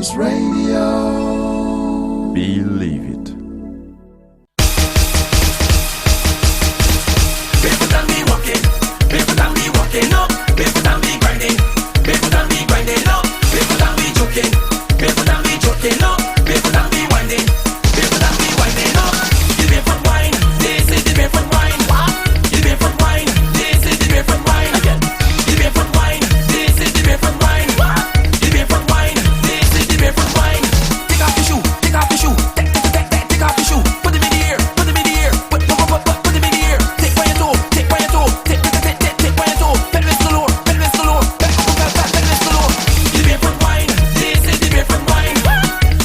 Voice Radio. Believe it. Barefoot and me walking, barefoot and me walking up, barefoot and me grinding, barefoot and me grinding up, barefoot and me joking, barefoot and me joking up, barefoot and me winding, barefoot and me winding up. The barefoot wine, this is the barefoot wine. The barefoot wine, this is the barefoot wine. Again. The barefoot wine, this is the barefoot wine. The barefoot wine, this is the barefoot wine. Take off your shoe, take off your shoe, take off your shoe. Put them in the air, put them in the air, put them in the air. Take by your toe, take by your toe, take by your toe. Pelvis galore, pelvis galore, pelvis galore. The barefoot wine, this is the barefoot wine.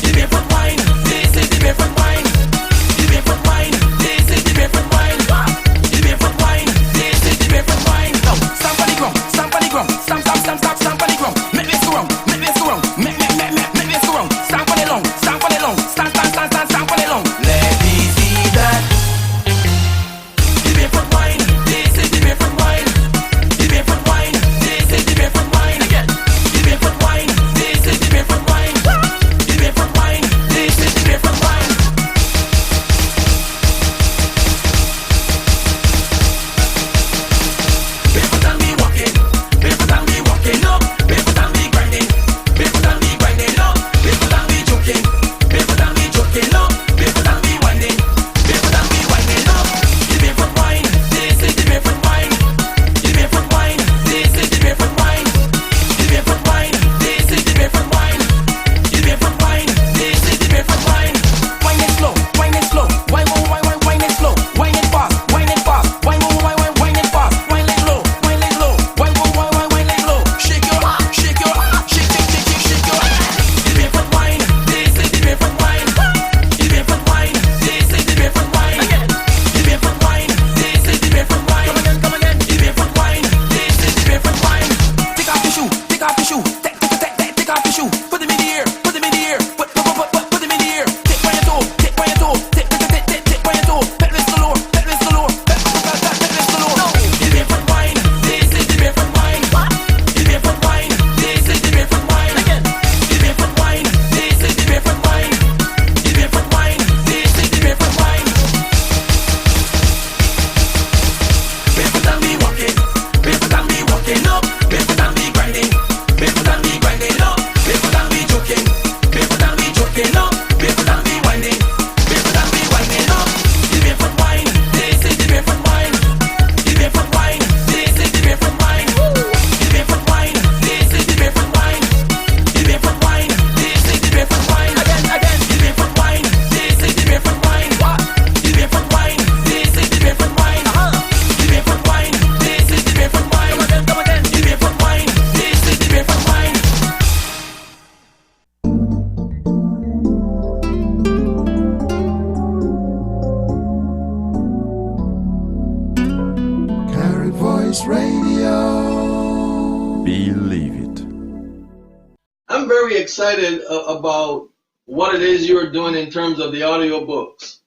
The barefoot wine, this is the barefoot wine. The barefoot wine, this is the barefoot wine. The barefoot wine, this is the barefoot wine. Now, stamp on the ground, stamp on the ground, stamp on the ground. Make this go round, make this go round, make this go round. Stamp on it long, stamp on it long, stamp on it long. Let me see that. The barefoot wine, this is the barefoot wine. The barefoot wine, this is the barefoot wine. Again. The barefoot wine, this is the barefoot wine. The barefoot wine, this is the barefoot wine. Barefoot and me walking, barefoot and me walking up, barefoot and me grinding, barefoot and me grinding up, barefoot and me joking, barefoot and me joking up, barefoot and me winding, barefoot and me winding up. The barefoot wine, this is the barefoot wine. The barefoot wine, this is the barefoot wine. The barefoot wine, this is the barefoot wine. The barefoot wine, this is the barefoot wine. Wine it slow, wine it slow, wine it slow, wine it fast, wine it fast, wine it fast, wine it low, wine it low, wine it low. Shake your, shake your, shake your. The barefoot wine, this is the barefoot wine. The barefoot wine, this is the barefoot wine. Again. The barefoot wine, this is the barefoot wine. Come again. The barefoot wine, this is the barefoot wine. Take off your shoe, take off your shoe, take off your shoe. Put them in the air, put them in the air, put them in the air. Take by your toe, take by your toe, take by your toe. Pelvis galore, pelvis galore, pelvis galore. The barefoot wine, this is the barefoot wine. The barefoot wine, this is the barefoot wine. Again. The barefoot wine, this is the barefoot wine. The barefoot wine, this is the barefoot wine. Barefoot and me walking, barefoot and me walking up, barefoot and me grinding, barefoot and me grinding up, barefoot and me joking, barefoot and me joking up, barefoot and me winding, barefoot and me winding up. The barefoot wine, this is the barefoot wine. The barefoot wine, this is the barefoot wine. The barefoot wine, this is the barefoot wine. The barefoot wine, this is the barefoot wine. Again. The barefoot wine, this is the barefoot wine. The barefoot wine, this is the barefoot wine. The barefoot wine, this is the barefoot wine. Come again. The barefoot wine, this is the barefoot wine. Carrot Voice Radio. Believe it. I'm very excited about what it is you're doing in terms of the audiobooks.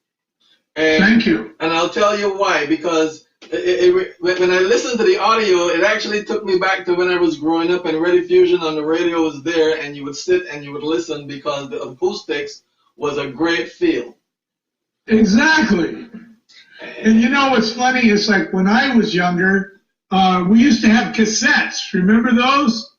And, Thank you. And I'll tell you why, because when I listened to the audio, it actually took me back to when I was growing up and Rediffusion on the radio was there, and you would sit and you would listen because the acoustics was a great feel. Exactly. And you know what's funny is like when I was younger, we used to have cassettes. Remember those?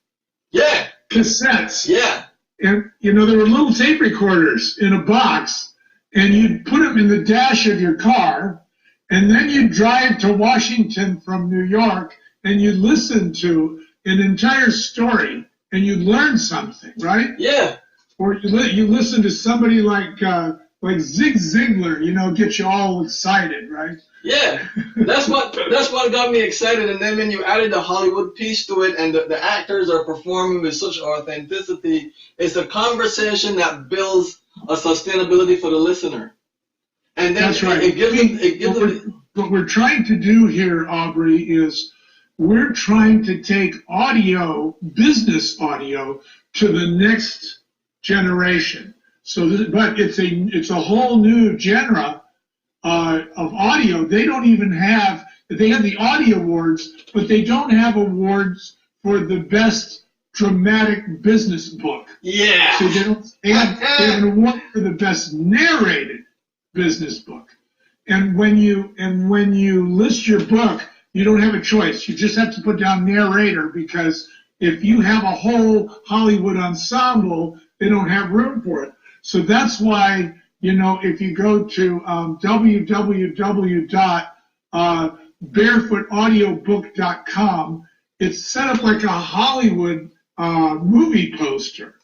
Yeah, Cassettes. yeah. And, you know, there were little tape recorders in a box, and you'd put them in the dash of your car, and then you'd drive to Washington from New York, and you'd listen to an entire story, and you'd learn something, right? Yeah. Or you listen to somebody like Zig Ziglar, you know, get you all excited, right? Yeah, that's what got me excited. And then when you added the Hollywood piece to it, and the actors are performing with such authenticity, it's a conversation that builds a sustainability for the listener. And then That's right. it gives them. What we're trying to do here, Aubry, is we're trying to take audio, business audio, to the next generation. But it's a whole new genre of audio. They have the audio awards, but they don't have awards for the best dramatic business book. Yeah. So they have an award for the best narrated business book. And when you list your book, you don't have a choice. You just have to put down narrator, because if you have a whole Hollywood ensemble, they don't have room for it. So that's why, if you go to www.barefootaudiobook.com, it's set up like a Hollywood movie poster,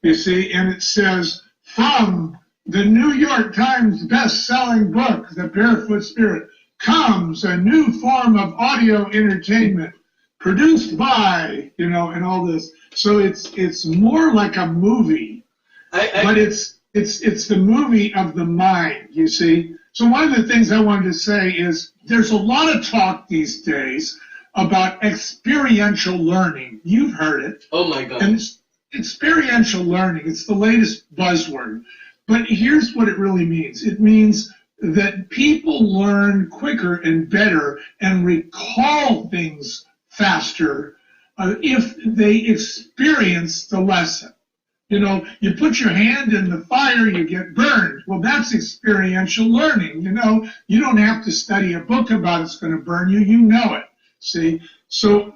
you see, and it says, from the New York Times best-selling book, The Barefoot Spirit, comes a new form of audio entertainment produced by, and all this. So it's more like a movie, but it's the movie of the mind, you see. So one of the things I wanted to say is there's a lot of talk these days about experiential learning. You've heard it. Oh my God. And experiential learning, it's the latest buzzword. But here's what it really means. It means that people learn quicker and better and recall things faster if they experience the lesson. You put your hand in the fire, you get burned. Well, that's experiential learning. You don't have to study a book about it's going to burn you. You know it. See? So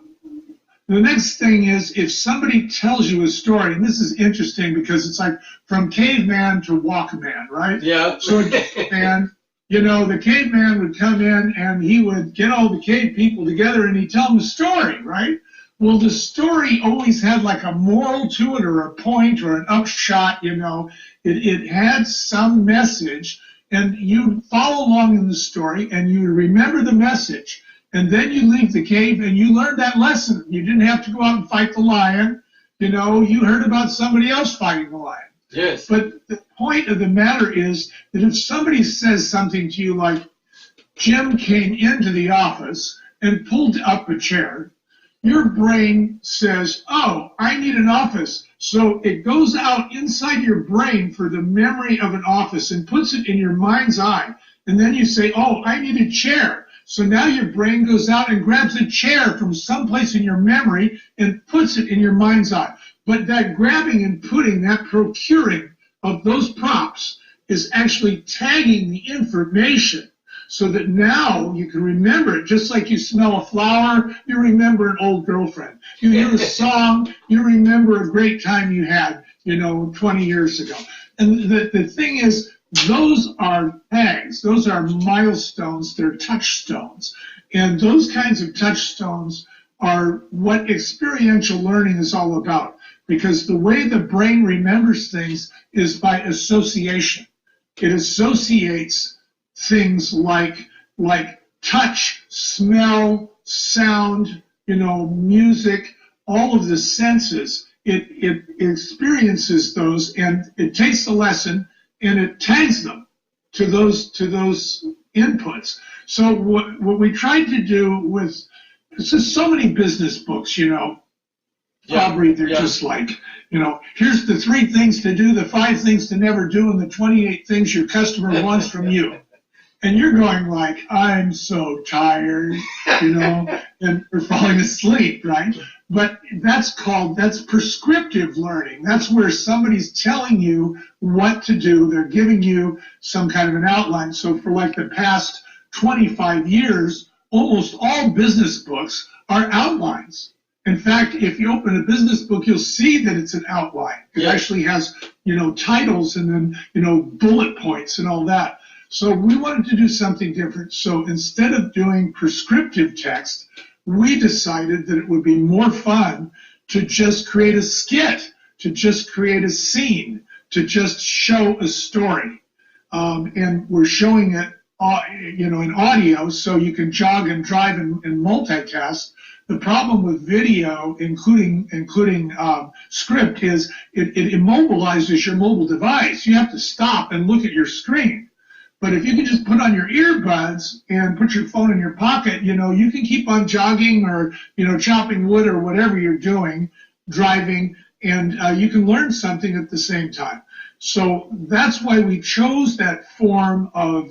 the next thing is, if somebody tells you a story, and this is interesting because it's like from caveman to walkman, right? Yeah. So the caveman would come in and he would get all the cave people together and he'd tell them a story, right? Well, the story always had like a moral to it, or a point, or an upshot, It had some message, and you follow along in the story and you remember the message. And then you leave the cave and you learned that lesson. You didn't have to go out and fight the lion. You heard about somebody else fighting the lion. Yes. But the point of the matter is that if somebody says something to you like, Jim came into the office and pulled up a chair, your brain says, oh, I need an office. So it goes out inside your brain for the memory of an office and puts it in your mind's eye. And then you say, oh, I need a chair. So now your brain goes out and grabs a chair from someplace in your memory and puts it in your mind's eye. But that grabbing and putting, that procuring of those props is actually tagging the information so that now you can remember it. Just like you smell a flower, you remember an old girlfriend. You hear a song, you remember a great time you had, 20 years ago. And the thing is, those are tags, those are milestones, they're touchstones. And those kinds of touchstones are what experiential learning is all about, because the way the brain remembers things is by association. It associates things like touch, smell, sound, music, all of the senses. It experiences those, and it takes the lesson and it tags them to those inputs. So what we tried to do with, it's just so many business books, Aubry, they're just like, here's the 3 things to do, the 5 things to never do, and the 28 things your customer wants from you. And you're going like, I'm so tired, and you're falling asleep, right? But that's prescriptive learning. That's where somebody's telling you what to do. They're giving you some kind of an outline. So for like the past 25 years, almost all business books are outlines. In fact, if you open a business book, you'll see that it's an outline. It actually has, titles and then, bullet points and all that. So we wanted to do something different. So instead of doing prescriptive text, we decided that it would be more fun to just create a skit, to just create a scene, to just show a story. And we're showing it, in audio, so you can jog and drive and multitask. The problem with video, including script, is it immobilizes your mobile device. You have to stop and look at your screen. But if you can just put on your earbuds and put your phone in your pocket, you can keep on jogging or, chopping wood or whatever you're doing, driving, and you can learn something at the same time. So that's why we chose that form of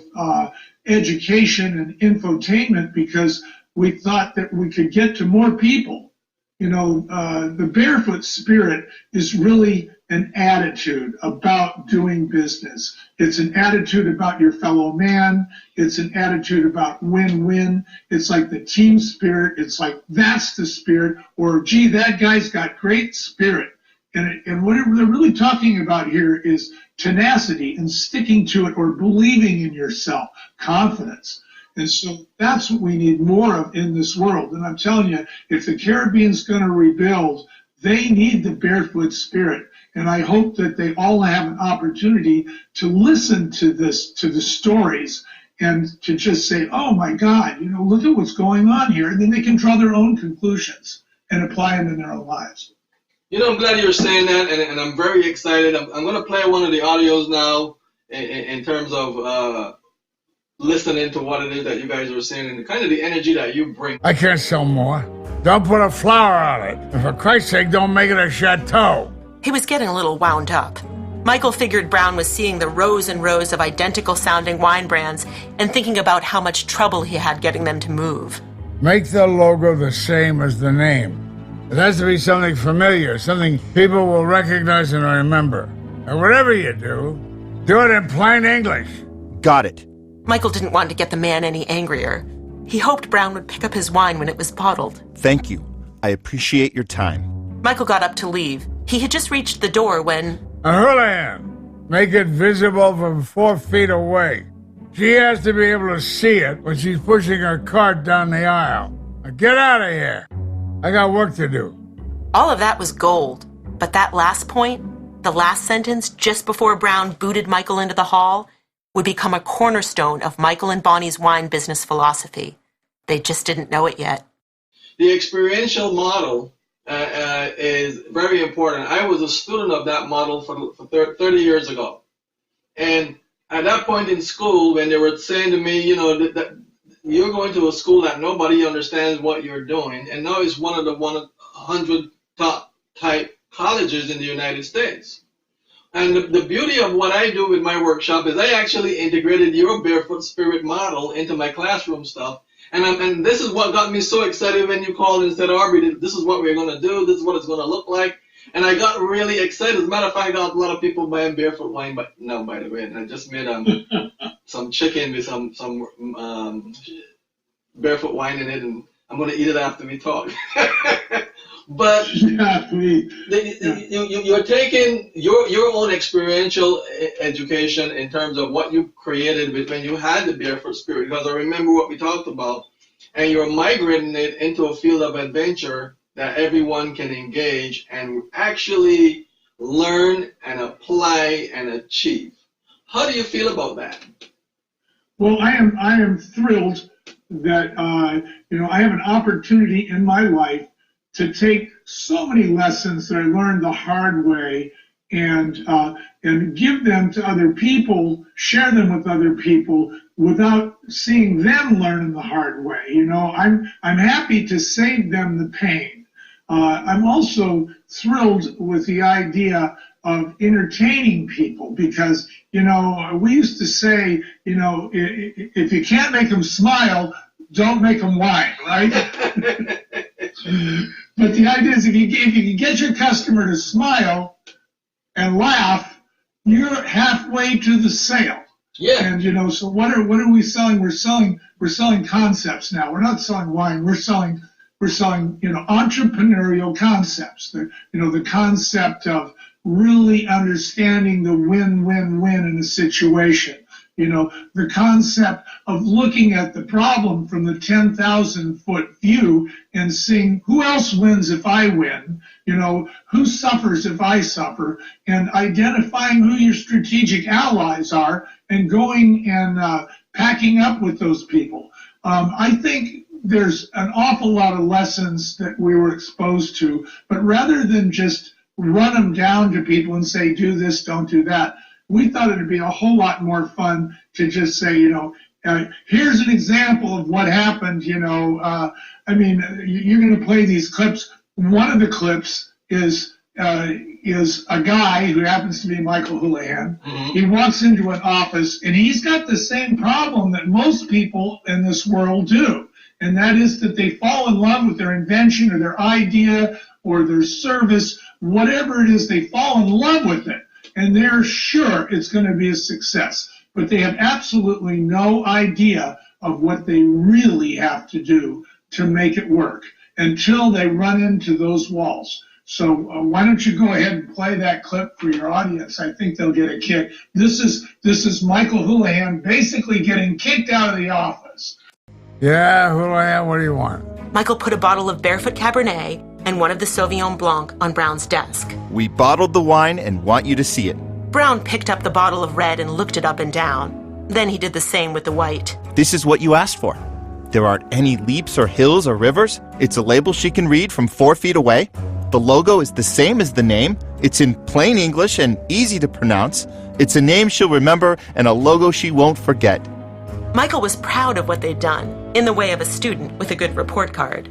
education and infotainment, because we thought that we could get to more people the Barefoot Spirit is really an attitude about doing business. It's an attitude about your fellow man. It's an attitude about win-win. It's like the team spirit. It's like, that's the spirit. Or, gee, that guy's got great spirit. And what they're really talking about here is tenacity and sticking to it, or believing in yourself, confidence. And so that's what we need more of in this world. And I'm telling you, if the Caribbean's going to rebuild, they need the Barefoot Spirit. And I hope that they all have an opportunity to listen to this, to the stories, and to just say, oh my God, look at what's going on here. And then they can draw their own conclusions and apply them in their own lives. I'm glad you're saying that, and I'm very excited. I'm going to play one of the audios now in terms of listening to what it is that you guys are saying and kind of the energy that you bring. I can't sell more. Don't put a flower on it. And for Christ's sake, don't make it a chateau. He was getting a little wound up. Michael figured Brown was seeing the rows and rows of identical-sounding wine brands and thinking about how much trouble he had getting them to move. Make the logo the same as the name. It has to be something familiar, something people will recognize and remember. And whatever you do it in plain English. Got it. Michael didn't want to get the man any angrier. He hoped Brown would pick up his wine when it was bottled. Thank you. I appreciate your time. Michael got up to leave. He had just reached the door when... A Houlihan. Make it visible from 4 feet away. She has to be able to see it when she's pushing her cart down the aisle. Now get out of here. I got work to do. All of that was gold. But that last point, the last sentence just before Brown booted Michael into the hall, would become a cornerstone of Michael and Bonnie's wine business philosophy. They just didn't know it yet. The experiential model is very important. I was a student of that model for 30 years ago. And at that point in school, when they were saying to me, that you're going to a school that nobody understands what you're doing, and now it's one of the 100 top type colleges in the United States. And the beauty of what I do with my workshop is I actually integrated your Barefoot Spirit model into my classroom stuff. And this is what got me so excited when you called and said, Aubrey, this is what we're going to do. This is what it's going to look like. And I got really excited. As a matter of fact, I got a lot of people buying Barefoot wine. But no, by the way, and I just made some chicken with some Barefoot wine in it. And I'm going to eat it after we talk. But you're taking your own experiential education in terms of what you created when you had the Barefoot Spirit, because I remember what we talked about, and you're migrating it into a field of adventure that everyone can engage and actually learn and apply and achieve. How do you feel about that? Well, I am thrilled that I have an opportunity in my life to take so many lessons that I learned the hard way and give them to other people, share them with other people without seeing them learn the hard way. I'm happy to save them the pain. I'm also thrilled with the idea of entertaining people because, we used to say, if you can't make them smile, don't make them whine, right? But the idea is if you can get your customer to smile and laugh, you're halfway to the sale. Yeah. And so what are we selling? We're selling concepts now. We're not selling wine. We're selling entrepreneurial concepts. The concept of really understanding the win-win-win in a situation. The concept of looking at the problem from the 10,000-foot view and seeing who else wins if I win, who suffers if I suffer, and identifying who your strategic allies are and going and packing up with those people. I think there's an awful lot of lessons that we were exposed to, but rather than just run them down to people and say, do this, don't do that, we thought it'd be a whole lot more fun to just say, here's an example of what happened. You're going to play these clips. One of the clips is a guy who happens to be Michael Houlihan. Mm-hmm. He walks into an office and he's got the same problem that most people in this world do. and that is that they fall in love with their invention or their idea or their service, whatever it is, they fall in love with it, and they're sure it's going to be a success. But they have absolutely no idea of what they really have to do to make it work until they run into those walls. So why don't you go ahead and play that clip for your audience? I think they'll get a kick. This is Michael Houlihan basically getting kicked out of the office. Yeah, Houlihan, what do you want? Michael put a bottle of Barefoot Cabernet and one of the Sauvignon Blanc on Brown's desk. We bottled the wine and want you to see it. Brown picked up the bottle of red and looked it up and down. Then he did the same with the white. This is what you asked for. There aren't any leaps or hills or rivers. It's a label she can read from 4 feet away. The logo is the same as the name. It's in plain English and easy to pronounce. It's a name she'll remember and a logo she won't forget. Michael was proud of what they'd done, in the way of a student with a good report card.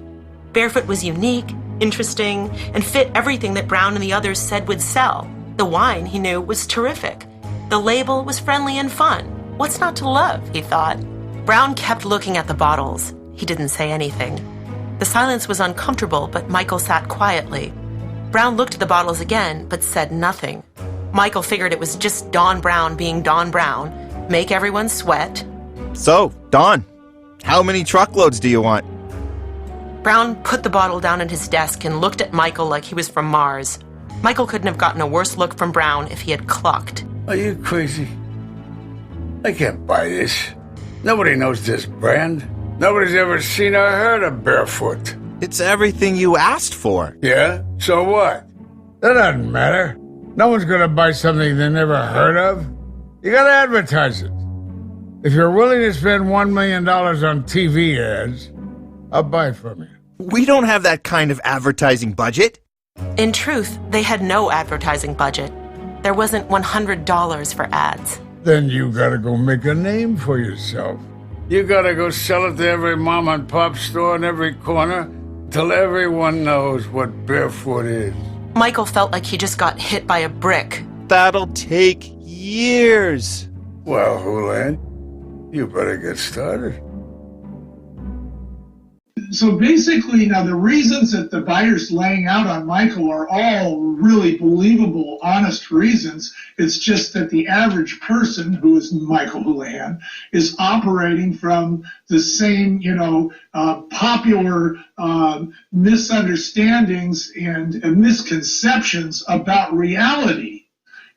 Barefoot was unique, interesting, and fit everything that Brown and the others said would sell. The wine, he knew, was terrific. The label was friendly and fun. What's not to love, he thought. Brown kept looking at the bottles. He didn't say anything. The silence was uncomfortable, but Michael sat quietly. Brown looked at the bottles again, but said nothing. Michael figured it was just Don Brown being Don Brown, make everyone sweat. So, Don, how many truckloads do you want? Brown put the bottle down at his desk and looked at Michael like he was from Mars. Michael couldn't have gotten a worse look from Brown if he had clucked. Are you crazy? I can't buy this. Nobody knows this brand. Nobody's ever seen or heard of Barefoot. It's everything you asked for. Yeah? So what? That doesn't matter. No one's gonna buy something they never heard of. You gotta advertise it. If you're willing to spend $1 million on TV ads, I'll buy it from you. We don't have that kind of advertising budget. In truth, they had no advertising budget. There wasn't $100 for ads. Then you gotta go make a name for yourself. You gotta go sell it to every mom and pop store in every corner till everyone knows what Barefoot is. Michael felt like he just got hit by a brick. That'll take years. Well, Houlihan, you better get started. So basically, now the reasons that the buyer's laying out on Michael are all really believable, honest reasons. It's just that the average person, who is Michael Houlihan, is operating from the same, popular misunderstandings and misconceptions about reality.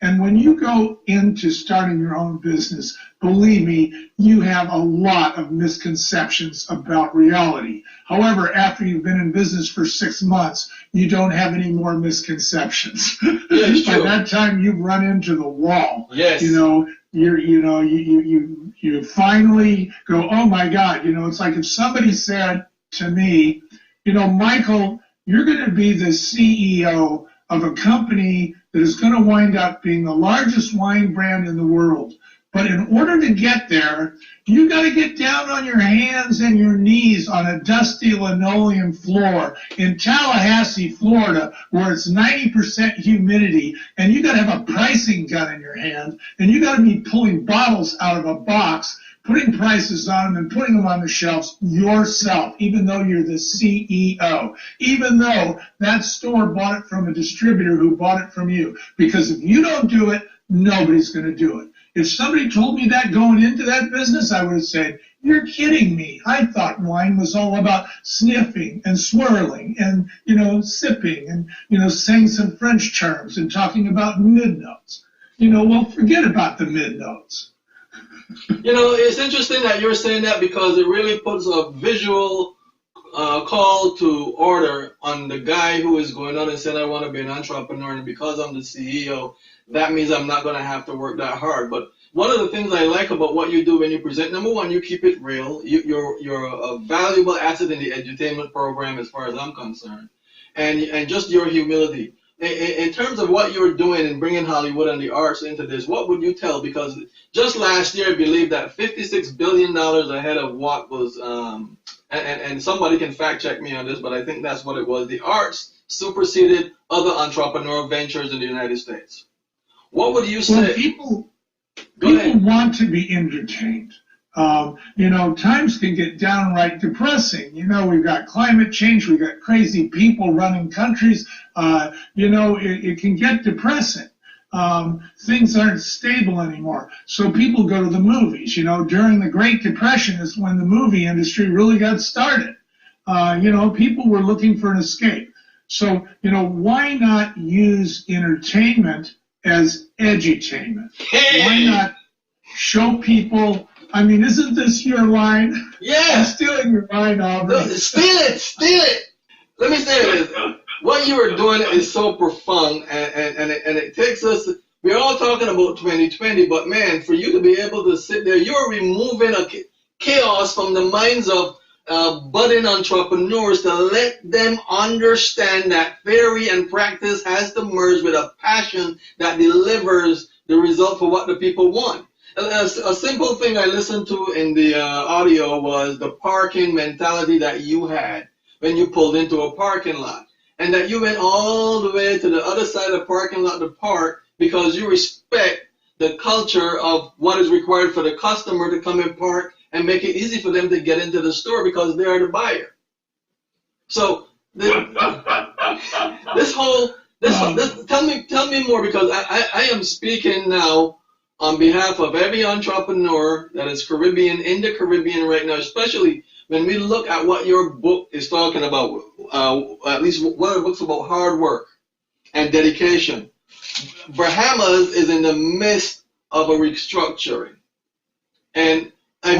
And when you go into starting your own business, believe me, you have a lot of misconceptions about reality. However, after you've been in business for 6 months, you don't have any more misconceptions. Yes, By that time, you've run into the wall. Yes. You finally go, oh my God. It's like if somebody said to me, Michael, you're going to be the CEO of a company that is going to wind up being the largest wine brand in the world. But in order to get there, you got to get down on your hands and your knees on a dusty linoleum floor in Tallahassee, Florida, where it's 90% humidity, and you got to have a pricing gun in your hand, and you got to be pulling bottles out of a box, putting prices on them and putting them on the shelves yourself, even though you're the CEO, even though that store bought it from a distributor who bought it from you. Because if you don't do it, nobody's going to do it. If somebody told me that going into that business, I would have said, you're kidding me. I thought wine was all about sniffing and swirling and, sipping and, saying some French terms and talking about mid-notes. Well, forget about the mid-notes. It's interesting that you're saying that because it really puts a visual call to order on the guy who is going out and saying, I want to be an entrepreneur, and because I'm the CEO, that means I'm not going to have to work that hard. But one of the things I like about what you do when you present, number one, you keep it real. You're a valuable asset in the edutainment program as far as I'm concerned. And just your humility. In terms of what you're doing and bringing Hollywood and the arts into this, what would you tell? Because just last year, I believe that $56 billion ahead of what was, and somebody can fact check me on this, but I think that's what it was. The arts superseded other entrepreneurial ventures in the United States. What would you say? Well, people want to be entertained. Times can get downright depressing. We've got climate change, we've got crazy people running countries. It can get depressing. Things aren't stable anymore. So people go to the movies. During the Great Depression is when the movie industry really got started. People were looking for an escape. So, why not use entertainment as edutainment? Hey! Why not show people? I mean, isn't this your line? Yeah. I'm stealing your line, Aubrey. No, steal it. Let me say this. What you are doing is so profound, and it takes us. We're all talking about 2020, but man, for you to be able to sit there, you're removing a chaos from the minds of budding entrepreneurs to let them understand that theory and practice has to merge with a passion that delivers the result for what the people want. A simple thing I listened to in the audio was the parking mentality that you had when you pulled into a parking lot, and that you went all the way to the other side of the parking lot to park because you respect the culture of what is required for the customer to come and park and make it easy for them to get into the store because they are the buyer. So tell me more, because I am speaking now on behalf of every entrepreneur that is in the Caribbean right now, especially when we look at what your book is talking about, at least one of the books about hard work and dedication. Bahamas is in the midst of a restructuring. And I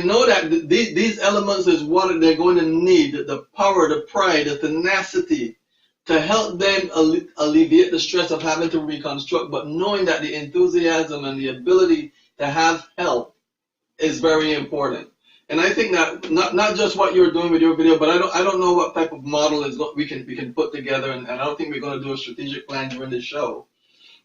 know that these elements is what they're going to need, the power, the pride, the tenacity, to help them alleviate the stress of having to reconstruct, but knowing that the enthusiasm and the ability to have help is very important. And I think that not just what you're doing with your video, but I don't know what type of model is we can put together, and I don't think we're going to do a strategic plan during the show.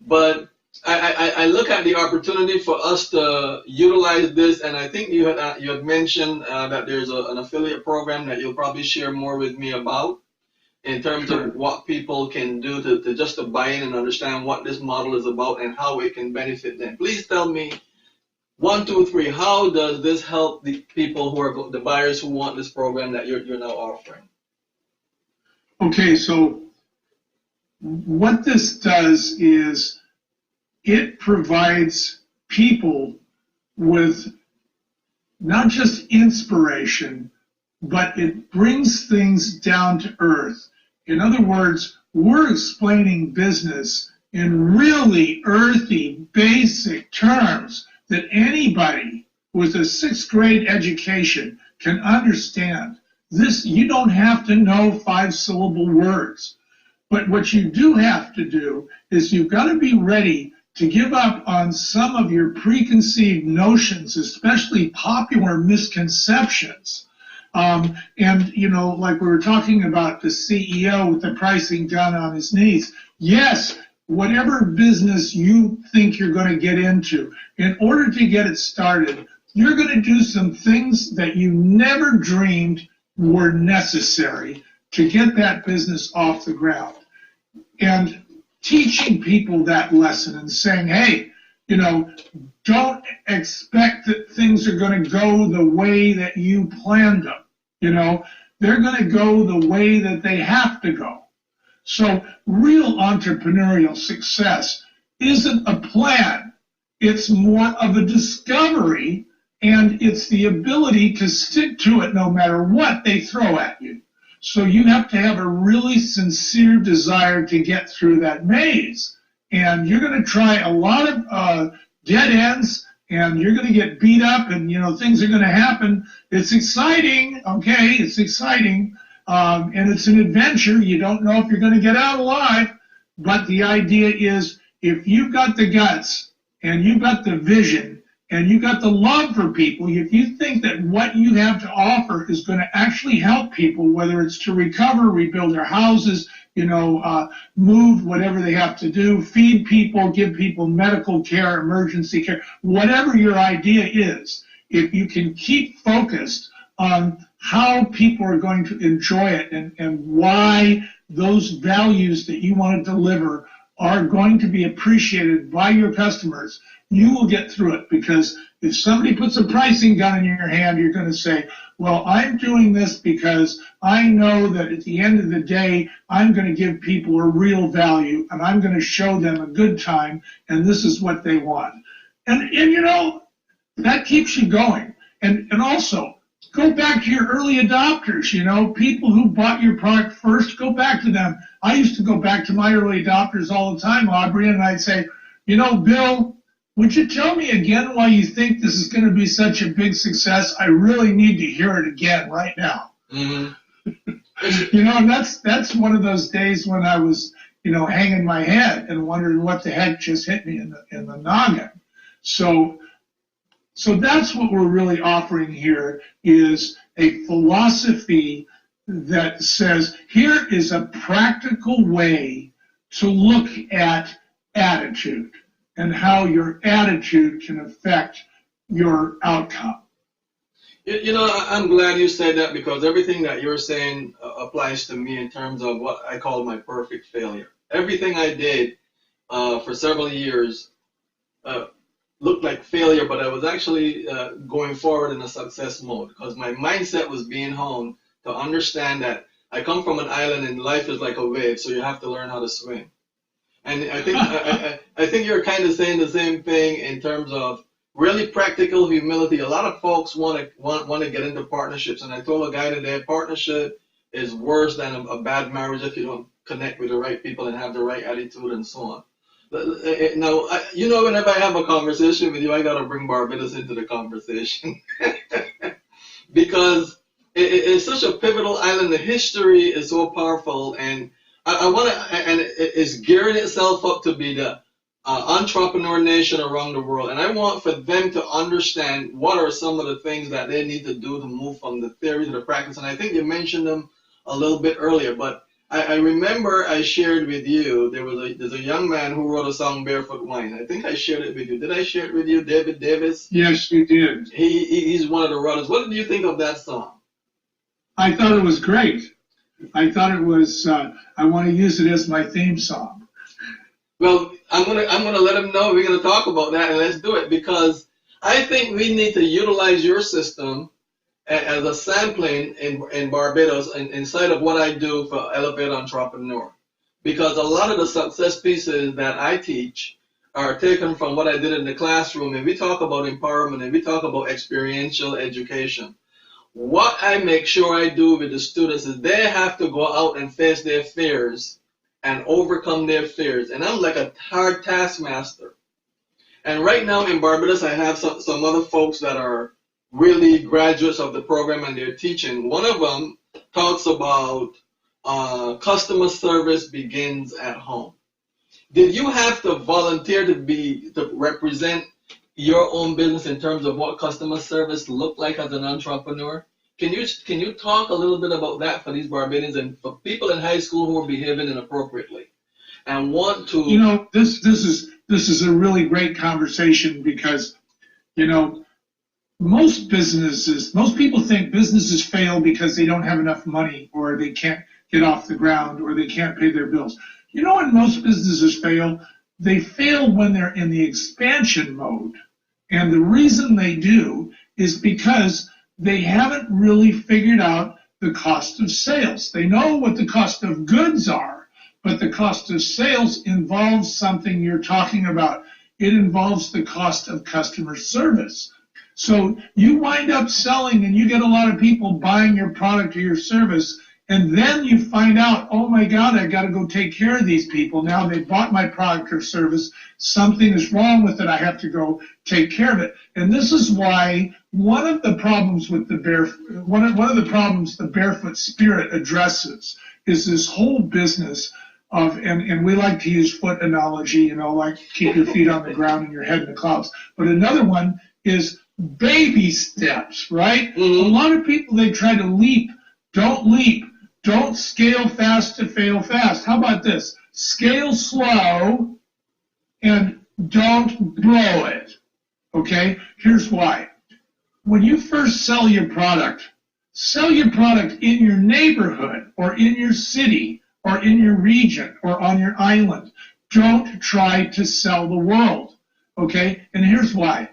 But I look at the opportunity for us to utilize this, and I think you had mentioned that there's an affiliate program that you'll probably share more with me about, in terms of what people can do to buy in and understand what this model is about and how it can benefit them. Please tell me, 1, 2, 3, how does this help the people who are the buyers who want this program that you're now offering? Okay, so what this does is it provides people with not just inspiration, but it brings things down to earth. In other words, we're explaining business in really earthy, basic terms that anybody with a 6th grade education can understand. This, you don't have to know 5-syllable words. But what you do have to do is you've got to be ready to give up on some of your preconceived notions, especially popular misconceptions. Like we were talking about the CEO with the pricing down on his knees. Yes, whatever business you think you're going to get into, in order to get it started, you're going to do some things that you never dreamed were necessary to get that business off the ground. And teaching people that lesson and saying, hey, don't expect that things are going to go the way that you planned them. They're going to go the way that they have to go. So real entrepreneurial success isn't a plan. It's more of a discovery, and it's the ability to stick to it no matter what they throw at you. So you have to have a really sincere desire to get through that maze. And you're going to try a lot of dead ends, and you're going to get beat up, and things are going to happen. It's exciting, okay? It's exciting, and it's an adventure. You don't know if you're going to get out alive, but the idea is, if you've got the guts and you've got the vision and you've got the love for people, if you think that what you have to offer is going to actually help people, whether it's to recover, rebuild their houses, move whatever they have to do, feed people, give people medical care, emergency care, whatever your idea is, if you can keep focused on how people are going to enjoy it and why those values that you want to deliver are going to be appreciated by your customers, you will get through it, because if somebody puts a pricing gun in your hand, you're going to say, well, I'm doing this because I know that at the end of the day, I'm going to give people a real value, and I'm going to show them a good time, and this is what they want. And you know, that keeps you going. And also, go back to your early adopters, you know, people who bought your product first, go back to them. I used to go back to my early adopters all the time, Aubry, and I'd say, you know, Bill, would you tell me again why you think this is going to be such a big success? I really need to hear it again right now. Mm-hmm. You know, and that's one of those days when I was, you know, hanging my head and wondering what the heck just hit me in the noggin. So that's what we're really offering here, is a philosophy that says, here is a practical way to look at attitude and how your attitude can affect your outcome. You know, I'm glad you said that, because everything that you're saying applies to me in terms of what I call my perfect failure. Everything I did for several years looked like failure, but I was actually going forward in a success mode, because my mindset was being honed to understand that I come from an island and life is like a wave, so you have to learn how to swim. And I think I think you're kind of saying the same thing in terms of really practical humility. A lot of folks want to get into partnerships, and I told a guy today, partnership is worse than a bad marriage if you don't connect with the right people and have the right attitude and so on. Now, you know, whenever I have a conversation with you, I got to bring Barbados into the conversation because it's such a pivotal island. The history is so powerful, and I want to, and it's gearing itself up to be the entrepreneur nation around the world. And I want for them to understand what are some of the things that they need to do to move from the theory to the practice. And I think you mentioned them a little bit earlier, but I remember I shared with you, there's a young man who wrote a song, Barefoot Wine. I think I shared it with you. Did I share it with you, David Davis? Yes, you did. He's one of the runners. What did you think of that song? I thought it was great. I thought it was, I want to use it as my theme song. Well, I'm gonna let him know we're gonna talk about that, and let's do it, because I think we need to utilize your system as a sampling in Barbados inside of what I do for Elevate Entrepreneur, because a lot of the success pieces that I teach are taken from what I did in the classroom, and we talk about empowerment and we talk about experiential education. What I make sure I do with the students is they have to go out and face their fears and overcome their fears, and I'm like a hard taskmaster. And right now in Barbados, I have some other folks that are really graduates of the program, and they're teaching. One of them talks about customer service begins at home. Did you have to volunteer to represent your own business in terms of what customer service looked like as an entrepreneur? Can you talk a little bit about that for these Barbadians and for people in high school who are behaving inappropriately and want to? You know, this is a really great conversation, because, you know, most people think businesses fail because they don't have enough money, or they can't get off the ground, or they can't pay their bills. You know, when most businesses fail, they fail when they're in the expansion mode. And the reason they do is because they haven't really figured out the cost of sales. They know what the cost of goods are, but the cost of sales involves something you're talking about. It involves the cost of customer service. So you wind up selling and you get a lot of people buying your product or your service, and then you find out, oh my God, I got to go take care of these people. Now they bought my product or service. Something is wrong with it. I have to go take care of it. And this is why one of the problems with the Barefoot Spirit addresses is this whole business of, and we like to use foot analogy, you know, like keep your feet on the ground and your head in the clouds. But another one is baby steps, right? Mm-hmm. A lot of people, they try to leap. Don't leap. Don't scale fast to fail fast. How about this? Scale slow and don't blow it. Okay? Here's why. When you first sell your product in your neighborhood or in your city or in your region or on your island. Don't try to sell the world. okay? And here's why.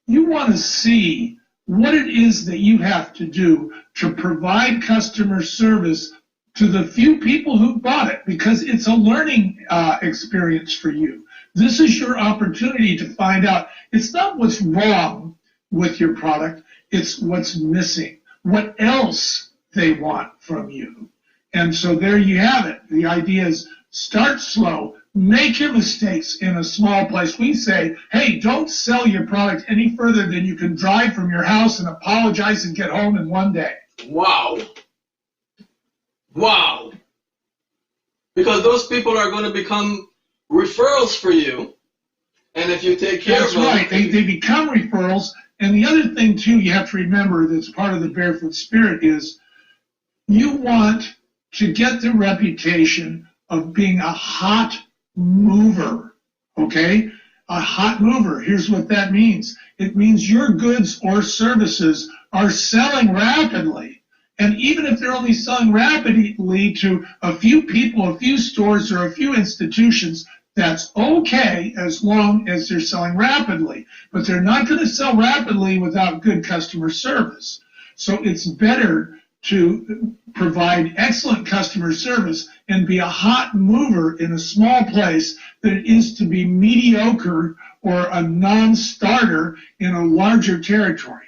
You want to see what it is that you have to do to provide customer service to the few people who bought it, because it's a learning experience for you. This is your opportunity to find out. It's not what's wrong with your product, it's what's missing, what else they want from you. And so there you have it. The idea is start slow, make your mistakes in a small place. We say, hey, don't sell your product any further than you can drive from your house and apologize and get home in one day. Wow. Wow. Because those people are going to become referrals for you. And if you take care of them. That's right. They become referrals. And the other thing, too, you have to remember that's part of the Barefoot Spirit is you want to get the reputation of being a hot mover, okay? A hot mover. Here's what that means. It means your goods or services are selling rapidly. And even if they're only selling rapidly to a few people, a few stores, or a few institutions, that's okay as long as they're selling rapidly. But they're not going to sell rapidly without good customer service. So it's better to provide excellent customer service and be a hot mover in a small place than it is to be mediocre or a non-starter in a larger territory.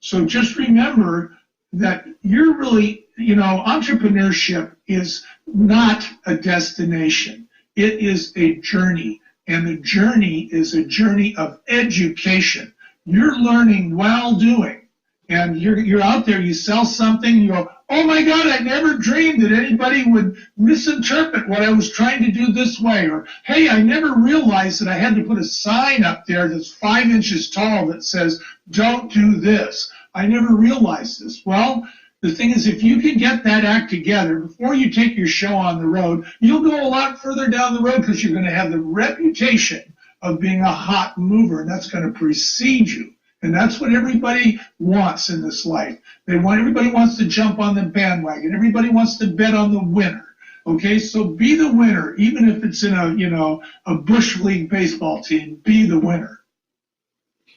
So just remember that you're really, entrepreneurship is not a destination. It is a journey, and the journey is a journey of education. You're learning while doing, and you're out there, you sell something, you go, oh my God, I never dreamed that anybody would misinterpret what I was trying to do this way, or hey, I never realized that I had to put a sign up there that's 5 inches tall that says, don't do this. I never realized this. Well, the thing is, if you can get that act together before you take your show on the road, you'll go a lot further down the road because you're going to have the reputation of being a hot mover, and that's going to precede you. And that's what everybody wants in this life. Everybody wants to jump on the bandwagon. Everybody wants to bet on the winner. Okay, so be the winner, even if it's in a bush league baseball team. Be the winner.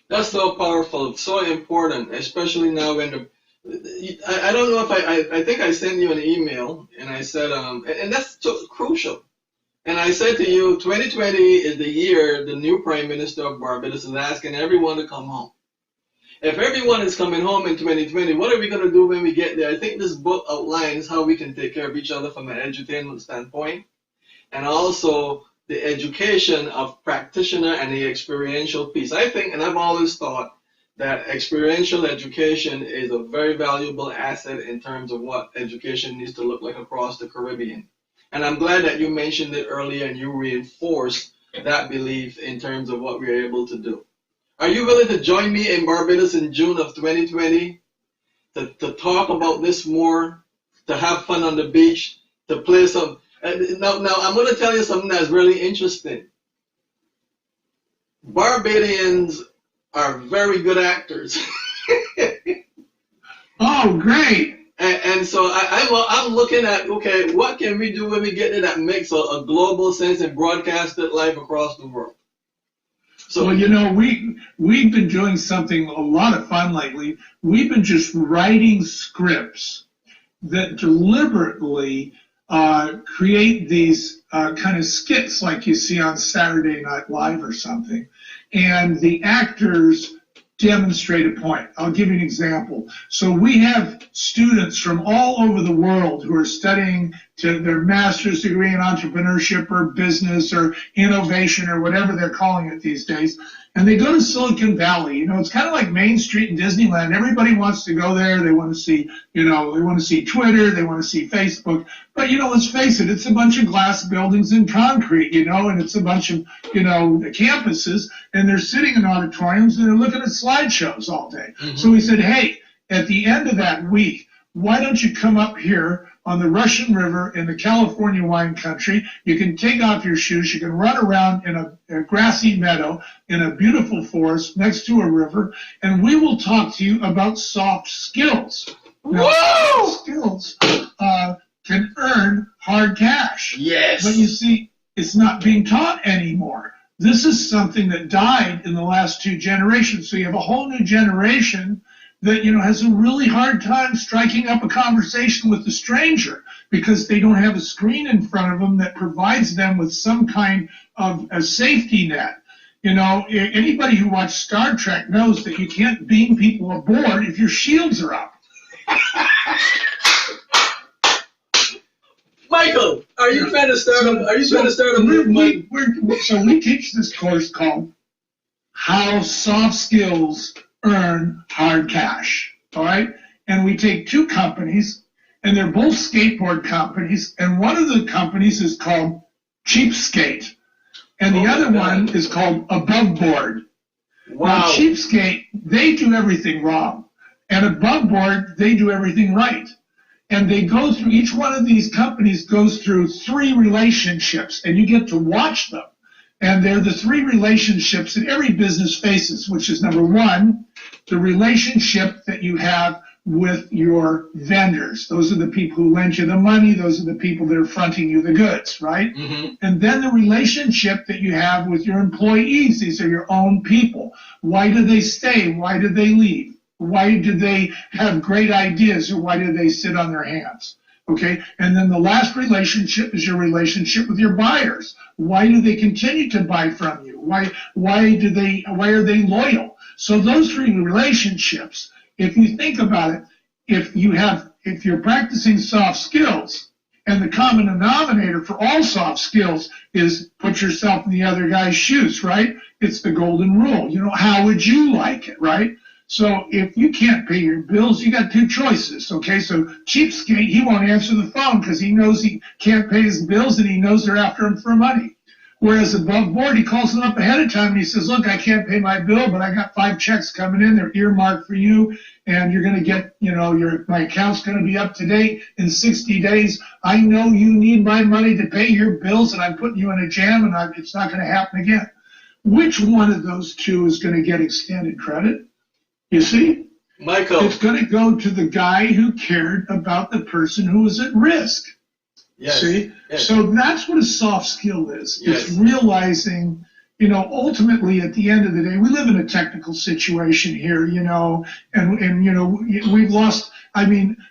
That's so powerful, so important, especially now when I don't know if I think I sent you an email and I said, and that's so crucial. And I said to you, 2020 is the year the new Prime Minister of Barbados is asking everyone to come home. If everyone is coming home in 2020, what are we going to do when we get there? I think this book outlines how we can take care of each other from an edutainment standpoint, and also the education of practitioner and the experiential piece. I think, and I've always thought, that experiential education is a very valuable asset in terms of what education needs to look like across the Caribbean. And I'm glad that you mentioned it earlier and you reinforced that belief in terms of what we're able to do. Are you willing to join me in Barbados in June of 2020 to talk about this more, to have fun on the beach, to play some... Now I'm going to tell you something that's really interesting. Barbadians are very good actors. Oh, great. And so I'm looking at, okay, what can we do when we get to that makes a global sense and broadcast it live across the world? So, well, we've been doing something, a lot of fun lately. We've been just writing scripts that deliberately create these kind of skits like you see on Saturday Night Live or something. And the actors demonstrate a point. I'll give you an example. So we have students from all over the world who are studying to their master's degree in entrepreneurship or business or innovation or whatever they're calling it these days. And they go to Silicon Valley. It's kind of like Main Street in Disneyland. Everybody wants to go there. They want to see, they want to see Twitter. They want to see Facebook. But, let's face it, it's a bunch of glass buildings and concrete, and it's a bunch of, campuses. And they're sitting in auditoriums and they're looking at slideshows all day. Mm-hmm. So we said, hey, at the end of that week, why don't you come up here on the Russian River in the California wine country? You can take off your shoes. You can run around in a grassy meadow in a beautiful forest next to a river, and we will talk to you about soft skills. Now, soft skills can earn hard cash. Yes. But you see, it's not being taught anymore. This is something that died in the last 2 generations. So you have a whole new generation that, has a really hard time striking up a conversation with the stranger because they don't have a screen in front of them that provides them with some kind of a safety net. Anybody who watched Star Trek knows that you can't beam people aboard if your shields are up. Michael, are you trying to start a movement? So we teach this course called How Soft Skills Earn Hard Cash. All right? And we take 2 companies, and they're both skateboard companies, and one of the companies is called Cheapskate, and the other one is called Above Board. Wow. Now, Cheapskate, they do everything wrong, and Above Board, they do everything right. And they go through, each one of these companies goes through 3 relationships, and you get to watch them. And they're the 3 relationships that every business faces, which is number 1, the relationship that you have with your vendors. Those are the people who lend you the money. Those are the people that are fronting you the goods, right? Mm-hmm. And then the relationship that you have with your employees. These are your own people. Why do they stay? Why do they leave? Why do they have great ideas, or why do they sit on their hands? Okay, and then the last relationship is your relationship with your buyers. Why do they continue to buy from you? Why are they loyal? So those 3 relationships, if you think about it, if you're practicing soft skills, and the common denominator for all soft skills is put yourself in the other guy's shoes, right? It's the golden rule. How would you like it, right? So if you can't pay your bills, you got 2 choices, okay? So Cheapskate, he won't answer the phone because he knows he can't pay his bills and he knows they're after him for money. Whereas Above Board, he calls them up ahead of time and he says, look, I can't pay my bill, but I got 5 checks coming in. They're earmarked for you, and you're going to get, my account's going to be up to date in 60 days. I know you need my money to pay your bills, and I'm putting you in a jam, and it's not going to happen again. Which one of those 2 is going to get extended credit? You see? Michael. It's going to go to the guy who cared about the person who was at risk. Yes. See? Yes. So that's what a soft skill is. Yes. It's realizing, ultimately at the end of the day, we live in a technical situation here, and we've lost,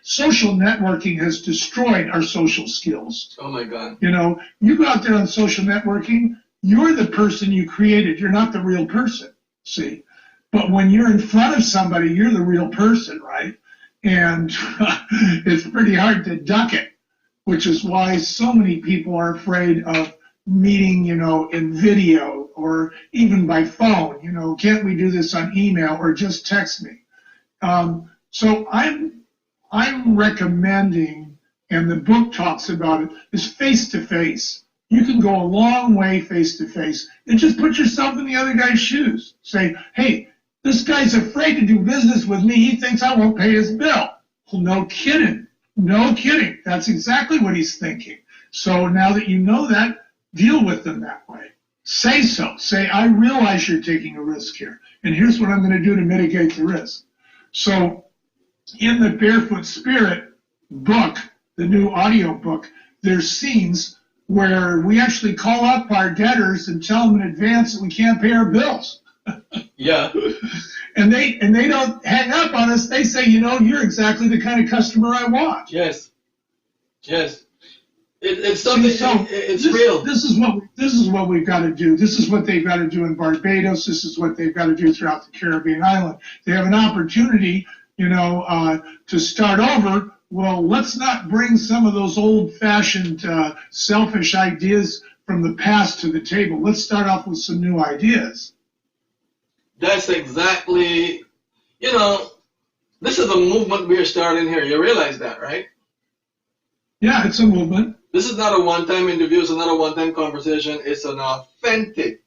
social networking has destroyed our social skills. Oh my God. You go out there on social networking, you're the person you created. You're not the real person. See? But when you're in front of somebody, you're the real person, right? And it's pretty hard to duck it, which is why so many people are afraid of meeting, in video or even by phone. Can't we do this on email or just text me? So I'm recommending, and the book talks about it, is face-to-face. You can go a long way face-to-face and just put yourself in the other guy's shoes. Say, hey, this guy's afraid to do business with me. He thinks I won't pay his bill. Well, no kidding. No kidding. That's exactly what he's thinking. So now that you know that, deal with them that way. Say so. Say, I realize you're taking a risk here, and here's what I'm going to do to mitigate the risk. So in the Barefoot Spirit book, the new audio book, there's scenes where we actually call up our debtors and tell them in advance that we can't pay our bills. Yeah. And they don't hang up on us. They say, you're exactly the kind of customer I want. Yes. Yes. It's something. It's real. This is what we've got to do. This is what they've got to do in Barbados. This is what they've got to do throughout the Caribbean island. They have an opportunity, to start over. Well, let's not bring some of those old-fashioned, selfish ideas from the past to the table. Let's start off with some new ideas. That's exactly, this is a movement we are starting here. You realize that, right? Yeah, it's a movement. This is not a one-time interview. It's not a one-time conversation. It's an authentic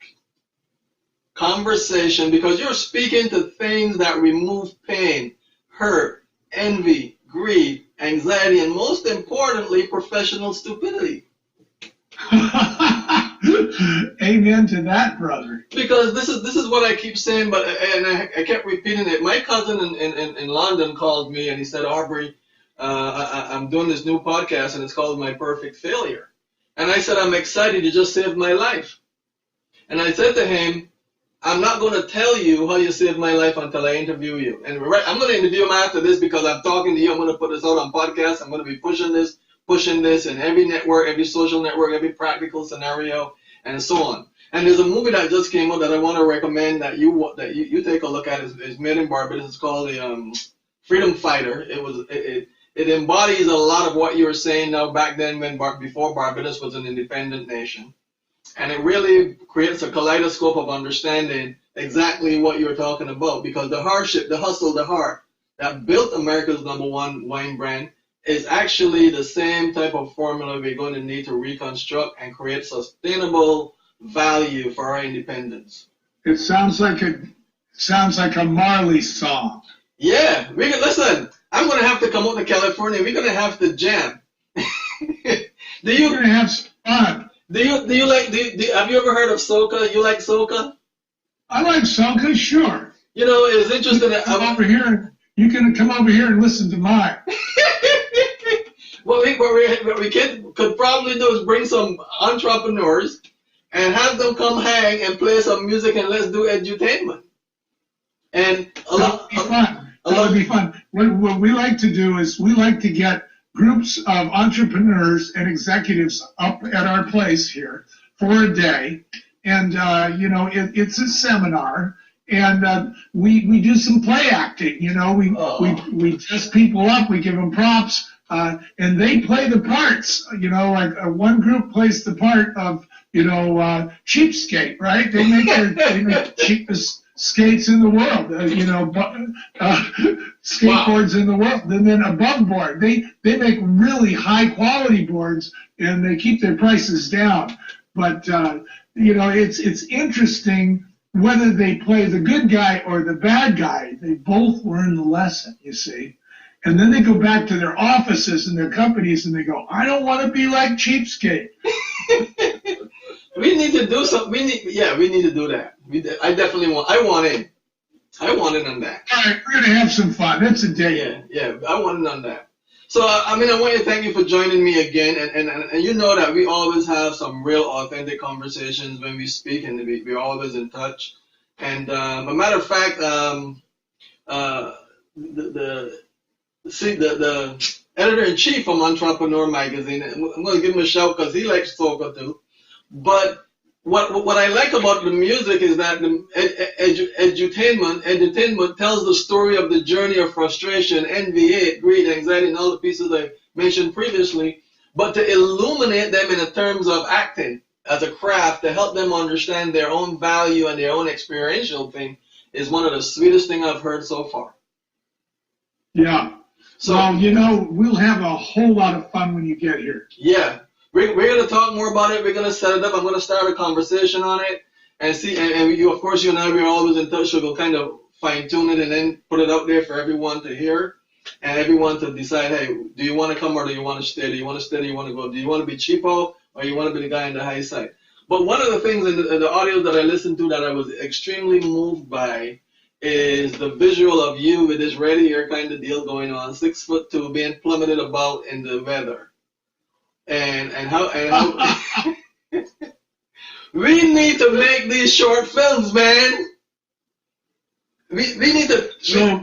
conversation because you're speaking to things that remove pain, hurt, envy, greed, anxiety, and most importantly, professional stupidity. Amen to that, brother. Because this is what I keep saying, and I kept repeating it. My cousin in London called me and he said, Aubry, I'm doing this new podcast and it's called My Perfect Failure. And I said, I'm excited. You just saved my life. And I said to him, I'm not going to tell you how you saved my life until I interview you. And I'm going to interview him after this because I'm talking to you. I'm going to put this out on podcast. I'm going to be pushing this in every network, every social network, every practical scenario, and so on. And there's a movie that just came out that I want to recommend that you take a look at. It's made in Barbados. It's called the Freedom Fighter. It embodies a lot of what you were saying now back then before Barbados was an independent nation. And it really creates a kaleidoscope of understanding exactly what you're talking about, because the hardship, the hustle, the heart that built America's #1 wine brand is actually the same type of formula we're going to need to reconstruct and create sustainable value for our independence. It sounds like a Marley song. Yeah, listen. I'm going to have to come out to California. We're going to have to jam. We're going to have some fun. Do you like? Have you ever heard of soca? You like soca? I like soca, sure. You know, it's interesting. You can come over here and listen to mine. What we could probably do is bring some entrepreneurs and have them come hang and play some music, and let's do edutainment. And that would be fun. What we like to do is we like to get groups of entrepreneurs and executives up at our place here for a day, and it's a seminar, and we do some play acting. We test people up, we give them props, and they play the parts. Like one group plays the part of cheapskate, right? They make the cheapest skates in the world, skateboards in the world, and then above board. They make really high quality boards, and they keep their prices down. But it's interesting whether they play the good guy or the bad guy. They both learn the lesson, you see. And then they go back to their offices and their companies, and they go, I don't want to be like cheapskate. We need to do something. We need to do that. I want in on that. All right, we're going to have some fun. That's a day. Yeah, I want in on that. So, I want to thank you for joining me again. And you know that we always have some real authentic conversations when we speak, and we're always in touch. And a matter of fact, the editor-in-chief from Entrepreneur Magazine, I'm going to give him a shout because he likes soca too. But what I like about the music is that the edutainment tells the story of the journey of frustration, envy, hate, greed, anxiety, and all the pieces I mentioned previously, but to illuminate them in terms of acting as a craft to help them understand their own value and their own experiential thing is one of the sweetest things I've heard so far. Yeah. So, we'll have a whole lot of fun when you get here. Yeah. We're going to talk more about it. We're going to set it up. I'm going to start a conversation on it and see. And you, of course, you and I, we're always in touch. So we'll kind of fine tune it and then put it out there for everyone to hear and everyone to decide, hey, do you want to come or do you want to stay? Do you want to stay? Do you want to go? Do you want to be cheapo or you want to be the guy in the high side? But one of the things in the audio that I listened to that I was extremely moved by is the visual of you with this red hair kind of deal going on, 6'2", being plummeted about in the weather. And how we need to make these short films, man. We need to. So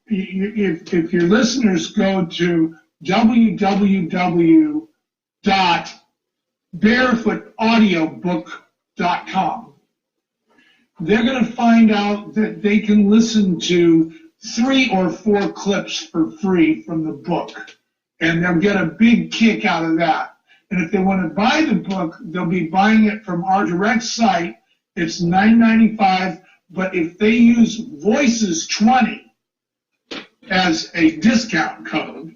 if your listeners go to www.barefootaudiobook.com, they're going to find out that they can listen to 3 or 4 clips for free from the book. And they'll get a big kick out of that. And if they want to buy the book, they'll be buying it from our direct site. It's $9.95. But if they use Voices20 as a discount code,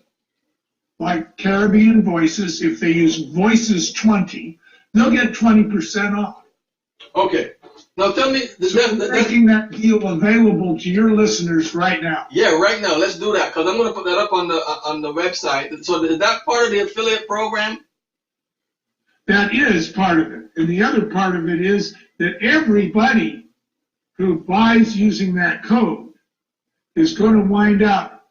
like Caribbean Voices, if they use Voices20, they'll get 20% off. Okay. Now tell me, making that deal available to your listeners right now. Yeah, right now. Let's do that because I'm going to put that up on the website. So is that part of the affiliate program? That is part of it, and the other part of it is that everybody who buys using that code is going to wind up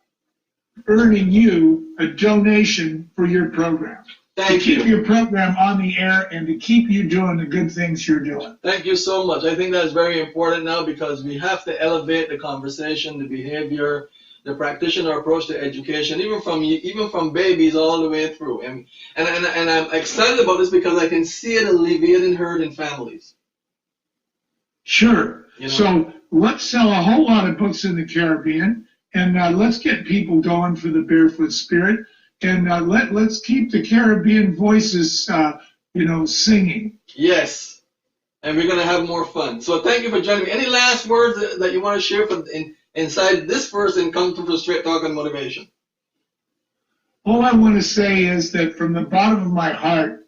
earning you a donation for your program. Thank keep you. your program on the air and to keep you doing the good things you're doing. Thank you so much. I think that's very important now because we have to elevate the conversation, the behavior, the practitioner approach to education, even from babies all the way through. And I'm excited about this because I can see it alleviating hurt in families. Sure. You know? So let's sell a whole lot of books in the Caribbean, and let's get people going for the Barefoot Spirit, and let's keep the Caribbean voices, singing. Yes, and we're gonna have more fun. So thank you for joining me. Any last words that you want to share inside this verse and come to Straight Talk and Motivation? All I want to say is that from the bottom of my heart,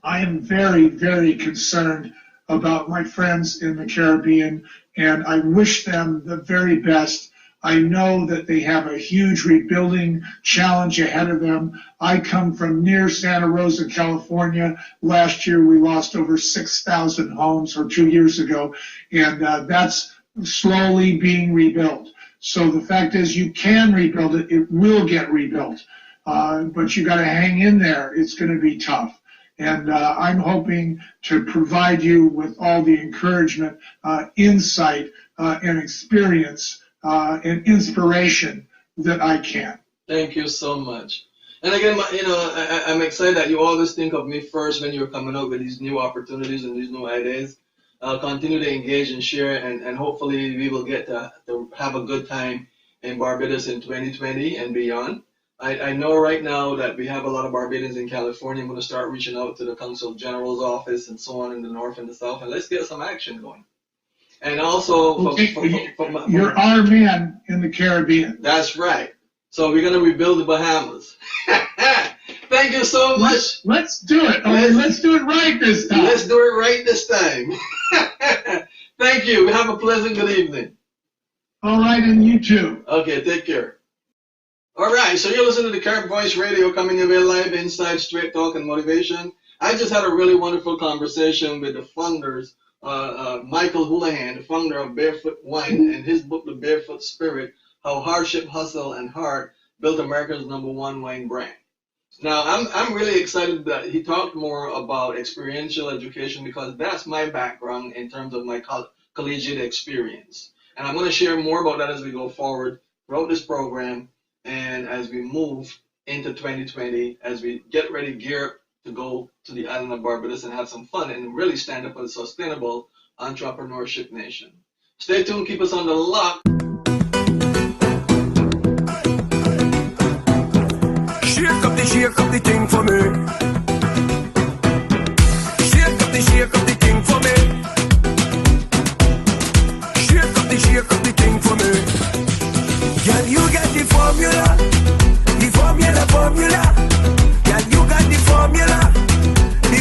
I am very, very concerned about my friends in the Caribbean, and I wish them the very best. I know that they have a huge rebuilding challenge ahead of them. I come from near Santa Rosa, California. Last year, we lost over 6,000 homes, or 2 years ago, and that's slowly being rebuilt. So the fact is, you can rebuild it. It will get rebuilt, but you got to hang in there. It's going to be tough. And I'm hoping to provide you with all the encouragement, insight, and experience and inspiration that I can. Thank you so much. And again, I'm excited that you always think of me first when you're coming up with these new opportunities and these new ideas. Continue to engage and share, and hopefully we will get to have a good time in Barbados in 2020 and beyond. I know right now that we have a lot of Barbadians in California. I'm going to start reaching out to the Consul General's office and so on in the north and the south, and let's get some action going. And also, you're our man in the Caribbean. That's right. So we're going to rebuild the Bahamas. Thank you so much. Let's do it. Let's do it right this time. Let's do it right this time. Thank you. Have a pleasant good evening. All right, and you too. Okay, take care. All right, so you're listening to Carib Voice Radio coming your way live inside Straight Talk and Motivation. I just had a really wonderful conversation with the founders, Michael Houlihan, the founder of Barefoot Wine, and his book, The Barefoot Spirit, How Hardship, Hustle, and Heart Built America's #1 wine brand. Now, I'm really excited that he talked more about experiential education because that's my background in terms of my collegiate experience. And I'm going to share more about that as we go forward throughout this program and as we move into 2020, as we get ready, gear up to go to the island of Barbados and have some fun and really stand up as a sustainable entrepreneurship nation. Stay tuned, keep us on the lock. Shake up the thing for me. Shake up the thing for me. Shake up the thing for me. Girl, you got the formula. The formula. Girl, you got the formula. The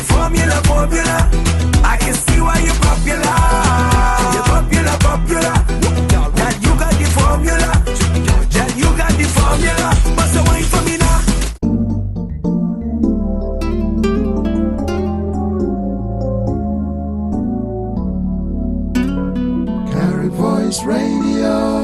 formula. I can see why you're popular. You're popular. Girl, you got the formula. Girl, you got the formula. Bust a wine for me now. Voice Radio.